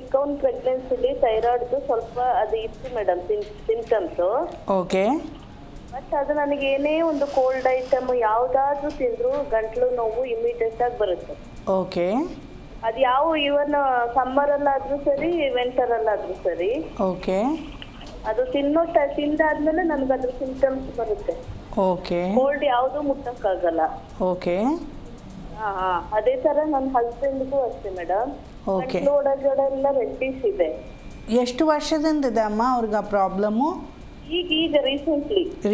ಚಿಕ್ಕವನ್ ಪ್ರೆಗ್ನೆನ್ಸಿಲಿ ಥೈರಾಯ್ಡ್ದು ಸ್ವಲ್ಪ ಅದು ಇತ್ತು ಮೇಡಮ್ ಸಿಂಪ್ಟಮ್ಸ್. ಓಕೆ. ಬಟ್ ಅದು ನನಗೆ ಏನೇ ಒಂದು ಕೋಲ್ಡ್ ಐಟಮ್ ಯಾವ್ದಾದ್ರು ತಿಂದ್ರು ಗಂಟ್ಲು ನೋವು ಇಮಿಡಿಯೇಟ್ ಆಗಿ ಬರುತ್ತೆ. ಓಕೆ. ಅದು ಯಾವ ಇವನ್ ಸಮ್ಮರ್ ಅಲ್ಲಾದ್ರೂ ಸರಿ, ವಿಂಟರ್ ಅಲ್ಲಾದ್ರೂ ಸರಿ. ಓಕೆ. ಅದು ತಿಂದಾದ್ಮೇಲೆ ನನಗೆ ಅದ್ರ ಸಿಂಪ್ಟಮ್ಸ್ ಬರುತ್ತೆ. ಓಕೆ. ಕೋಲ್ಡ್ ಯಾವುದು ಮುಟ್ಟಕ್ಕಾಗಲ್ಲ. ಓಕೆ. ಅದೇ ತರ ನನ್ನ ಹಸ್ಬೆಂಡ್ಗೂ ಅಷ್ಟೇ ಮೇಡಮ್. ಓಕೆ. ಒಳಗಡೆ ಎಲ್ಲ ರೆಡ್ಡಿಶ್ ಇದೆ. ಎಷ್ಟು ವರ್ಷದಿಂದ ಇದೆ ಅಮ್ಮ ಅವ್ರಿಗೆ ಆ ಪ್ರಾಬ್ಲಮ್ಮು? ಈಗ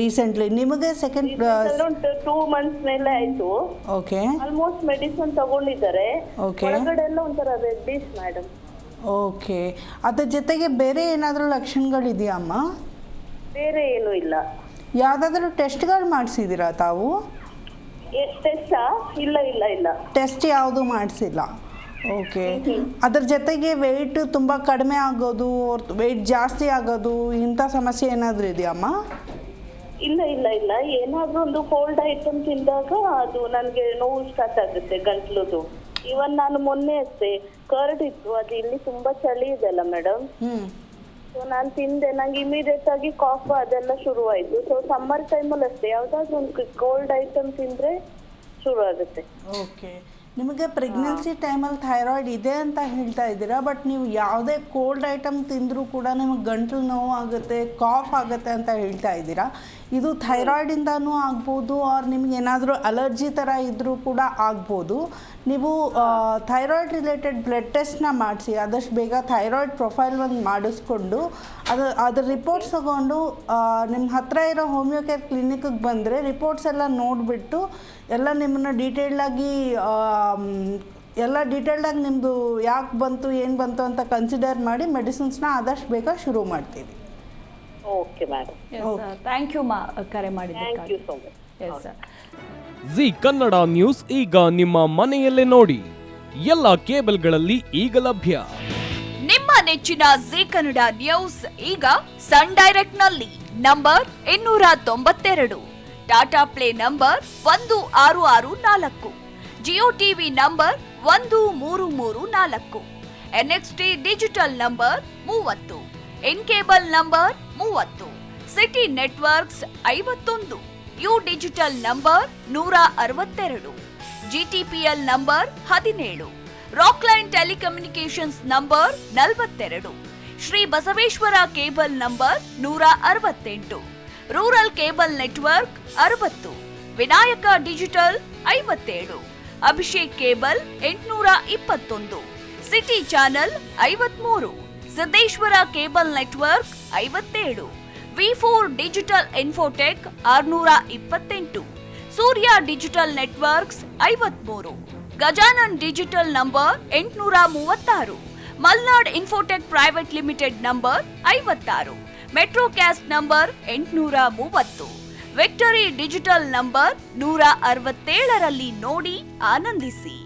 ರೀಸೆಂಟ್ಲಿ ನಿಮಗೆ ಸೆಕೆಂಡ್ 2 months ಮೇಲೆ ಆಯ್ತು. ಓಕೆ. ಆಲ್ಮೋಸ್ಟ್ ಮೆಡಿಸಿನ್ ತಗೊಂಡಿದ್ದಾರೆ. ಓಕೆ. ಒಳಗಡೆ ಎಲ್ಲ ಒಂಥರ ರೆಡ್ಡಿಶ್ ಮೇಡಮ್. ಓಕೆ. ಅದ್ರ ಜೊತೆಗೆ ಬೇರೆ ಏನಾದರೂ ಲಕ್ಷಣಗಳಿದೆಯಾ ಅಮ್ಮ? ಬೇರೆ ಏನೂ ಇಲ್ಲ. ಯಾವುದಾದ್ರೂ ಟೆಸ್ಟ್ಗಳು ಮಾಡಿಸಿದ್ದೀರಾ ತಾವು? ಟೆಸ್ಟಾ? ಇಲ್ಲ. ಟೆಸ್ಟ್ ಯಾವುದು ಮಾಡಿಸಿಲ್ಲ. ಓಕೆ. ಅದ್ರ ಜೊತೆಗೆ ವೆಯ್ಟ್ ತುಂಬ ಕಡಿಮೆ ಆಗೋದು, ವೆಯ್ಟ್ ಜಾಸ್ತಿ ಆಗೋದು, ಇಂಥ ಸಮಸ್ಯೆ ಏನಾದರೂ ಇದೆಯಮ್ಮ? ಇಲ್ಲ. ಏನಾದರೂ ಒಂದು ಕೋಲ್ಡ್ ಐಟಮ್ ತಿಂದಾಗ ಅದು ನನಗೆ ನೋವು ಸ್ಟಾರ್ಟ್ ಆಗುತ್ತೆ ಗಂಟ್ಲುದು. ಇವನ್ ನಾನು ಮೊನ್ನೆ ಅಷ್ಟೇ ಕರ್ಡ್ ಇತ್ತು, ಅದು ಇಲ್ಲಿ ತುಂಬಾ ಚಳಿ ಇದೆಲ್ಲ ಮೇಡಮ್. ಸೊ ನಾನು ತಿಂದೆ, ನಂಗೆ ಇಮಿಡಿಯೇಟ್ ಆಗಿ ಕಾಫ್ ಅದೆಲ್ಲ ಶುರುವಾಯಿತು. ಸೊ ಸಮ್ಮರ್ ಟೈಮಲ್ಲಿ ಅಷ್ಟೇ ಯಾವುದಾದ್ರೂ ಒಂದು ಕೋಲ್ಡ್ ಐಟಮ್ ತಿಂದರೆ ಶುರು ಆಗುತ್ತೆ. ಓಕೆ. ನಿಮಗೆ ಪ್ರೆಗ್ನೆನ್ಸಿ ಟೈಮಲ್ಲಿ ಥೈರಾಯ್ಡ್ ಇದೆ ಅಂತ ಹೇಳ್ತಾ ಇದ್ದೀರಾ, ಬಟ್ ನೀವು ಯಾವುದೇ ಕೋಲ್ಡ್ ಐಟಮ್ ತಿಂದರೂ ಕೂಡ ನಿಮಗೆ ಗಂಟಲು ನೋವು ಆಗುತ್ತೆ, ಕಾಫ್ ಆಗುತ್ತೆ ಅಂತ ಹೇಳ್ತಾ ಇದ್ದೀರಾ. ಇದು ಥೈರಾಯ್ಡಿಂದನೂ ಆಗ್ಬೋದು, ಆರ್ ನಿಮ್ಗೆ ಏನಾದರೂ ಅಲರ್ಜಿ ಥರ ಇದ್ದರೂ ಕೂಡ ಆಗ್ಬೋದು. ನೀವು ಥೈರಾಯ್ಡ್ ರಿಲೇಟೆಡ್ ಬ್ಲಡ್ ಟೆಸ್ಟ್ನ ಮಾಡಿಸಿ, ಆದಷ್ಟು ಬೇಗ ಥೈರಾಯ್ಡ್ ಪ್ರೊಫೈಲ್ ಒಂದು ಮಾಡಿಸ್ಕೊಂಡು ಅದ್ರ ರಿಪೋರ್ಟ್ಸ್ ತಗೊಂಡು ನಿಮ್ಮ ಹತ್ತಿರ ಇರೋ ಹೋಮಿಯೋ ಕೇರ್ ಕ್ಲಿನಿಕ್ಗೆ ಬಂದರೆ ರಿಪೋರ್ಟ್ಸ್ ಎಲ್ಲ ನೋಡಿಬಿಟ್ಟು ಎಲ್ಲ ನಿಮ್ಮನ್ನು ಡೀಟೇಲ್ಡಾಗಿ ನಿಮ್ಮದು ಯಾಕೆ ಬಂತು ಏನು ಬಂತು ಅಂತ ಕನ್ಸಿಡರ್ ಮಾಡಿ ಮೆಡಿಸಿನ್ಸ್ನ ಆದಷ್ಟು ಬೇಗ ಶುರು ಮಾಡ್ತೀವಿ. Okay madam. ಥ್ಯಾಂಕ್ ಯು ಮಾ, ಕರೆ ಮಾಡಿದ್ದಕ್ಕಾಗಿ. Thank you so much. Yes sir. Zee Kannada news ಈಗ ನಿಮ್ಮ ಮನೆಯಲ್ಲೇ ನೋಡಿ, ಎಲ್ಲ ಕೇಬಲ್ಗಳಲ್ಲಿ ಈಗ ಲಭ್ಯ. ನಿಮ್ಮ ನೆಚ್ಚಿನ ಜಿ ಕನ್ನಡ ನ್ಯೂಸ್ ಈಗ ಸನ್ ಡೈರೆಕ್ಟ್ ನಲ್ಲಿ number 292, Tata play number 1664, Jio TV number 1334, NXT digital number 30, in cable number 30, city networks 51, U digital number 162, GTPL number 17, Rockline telecommunications number 42, Shri Basaveshwara cable number 168, rural cable network 60, Vinayaka digital 57, Abhishek cable 821, city channel 53, Siddeshwara cable network 57, V4 digital Infotech 628, Surya digital networks 53, Gajanan digital number 836, Malnad infotech private limited number 56, Metrocast number 830, victory digital number 167ರಲ್ಲಿ ನೋಡಿ ಆನಂದಿಸಿ.